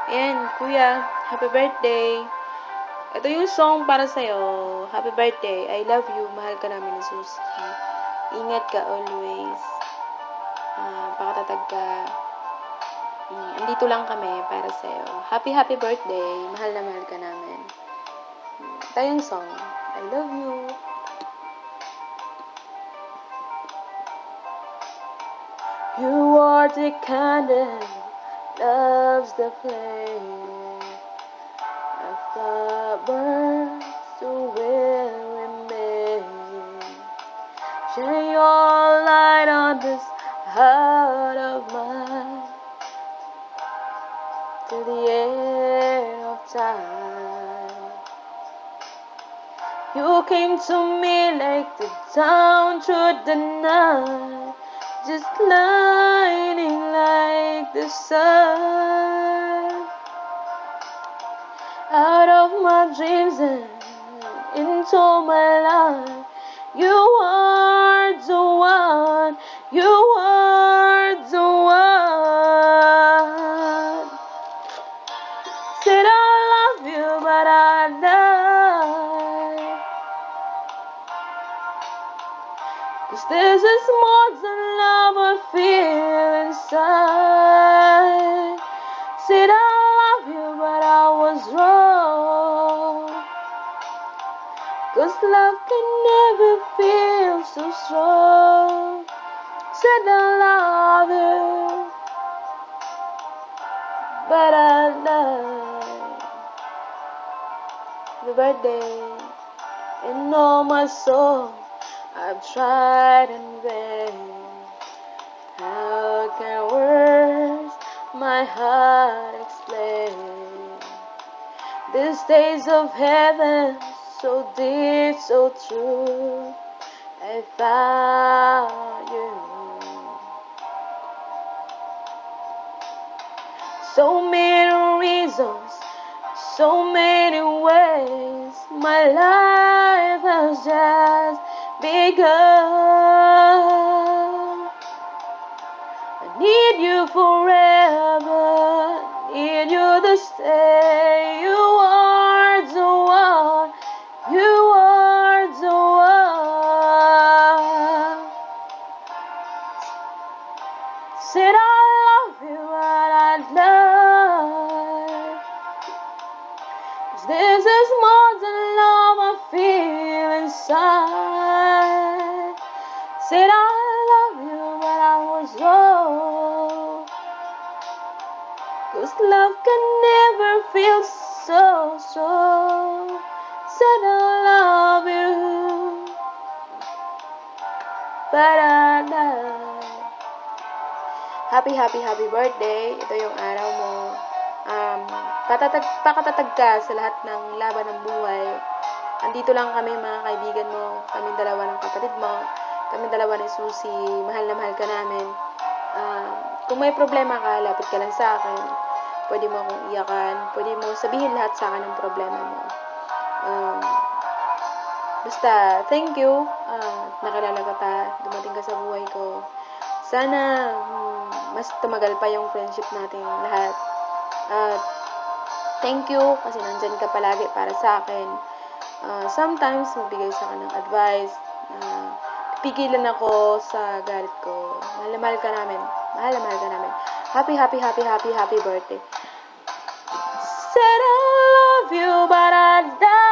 Ayan, kuya, happy birthday. Ito yung song para sa'yo. Happy birthday. I love you. Mahal ka namin ni Susie. Ingat ka always. Pakatatag ka. Andito lang kami para sa'yo. Happy birthday. Mahal na mahal ka namin. Ito yung song. I love you. You are the candle, loves the flame. If the burns, so will remain. Shine your light on this heart of mine to the end of time. You came to me like the dawn through the night, just lighting like the sun. Out of my dreams and into my life, you are the one, you are the one. Said I love you, but I lie. 'Cause this is more than love I feel inside. Said I love you, but I was wrong. 'Cause love can never feel so strong. Said I love you, but I lied. Happy birthday. In all my soul, I've tried in vain. How can words my heart explain? These days of heaven, so deep, so true, I found you. So many reasons, so many ways, my life has just begun. I need you forever, need you to stay. You are the one, you are the one. Said I love you, but I lied. 'Cause this is more than love I feel inside. Said I love you, but I was wrong. 'Cause love can never feel so strong. Said I love you, but I lied. Happy birthday. Ito yung araw mo. Pakatatag ka sa lahat ng laban ng buhay. Andito lang kami mga kaibigan mo. Kaming dalawa ng kapatid mo. Kaming dalawa ni Susie. Mahal na mahal ka namin. Kung may problema ka, lapit ka lang sa akin. Pwede mo akong iyakan. Pwede mo sabihin lahat sa akin ng problema mo. Basta, thank you. Nakilala ka pa. Dumating ka sa buhay ko. Sana mas tumagal pa yung friendship natin lahat. Thank you kasi nandyan ka palagi para sa akin. Sometimes, magbigay sa akin ng advice. Pigilan ako sa galit ko. Mahal na mahal ka namin. Mahal na mahal ka namin. Happy birthday. Said I love you, but I died.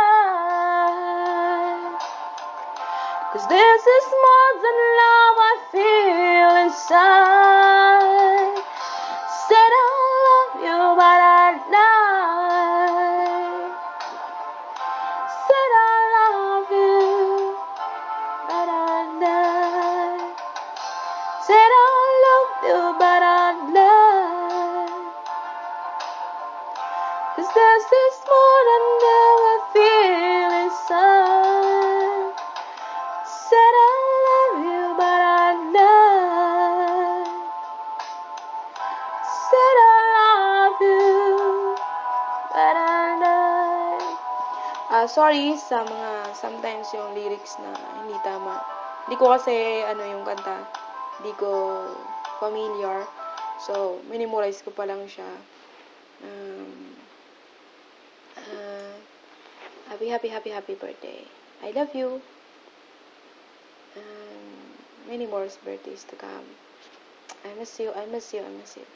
'Cause this is more than love I feel inside. Said I love you, but I lied. Said I love you, but I lied. Said I love you, but I lied. 'Cause this is more than love I feel inside. Said I love you, but I lied. Said I love you, but I lied. Sorry sa mga sometimes yung lyrics na hindi tama. Hindi ko kasi yung kanta, hindi ko familiar. So, minimorize ko pa lang siya. Happy, happy, happy, happy birthday. I love you. Many more birthdays to come. I miss you, I miss you, I miss you.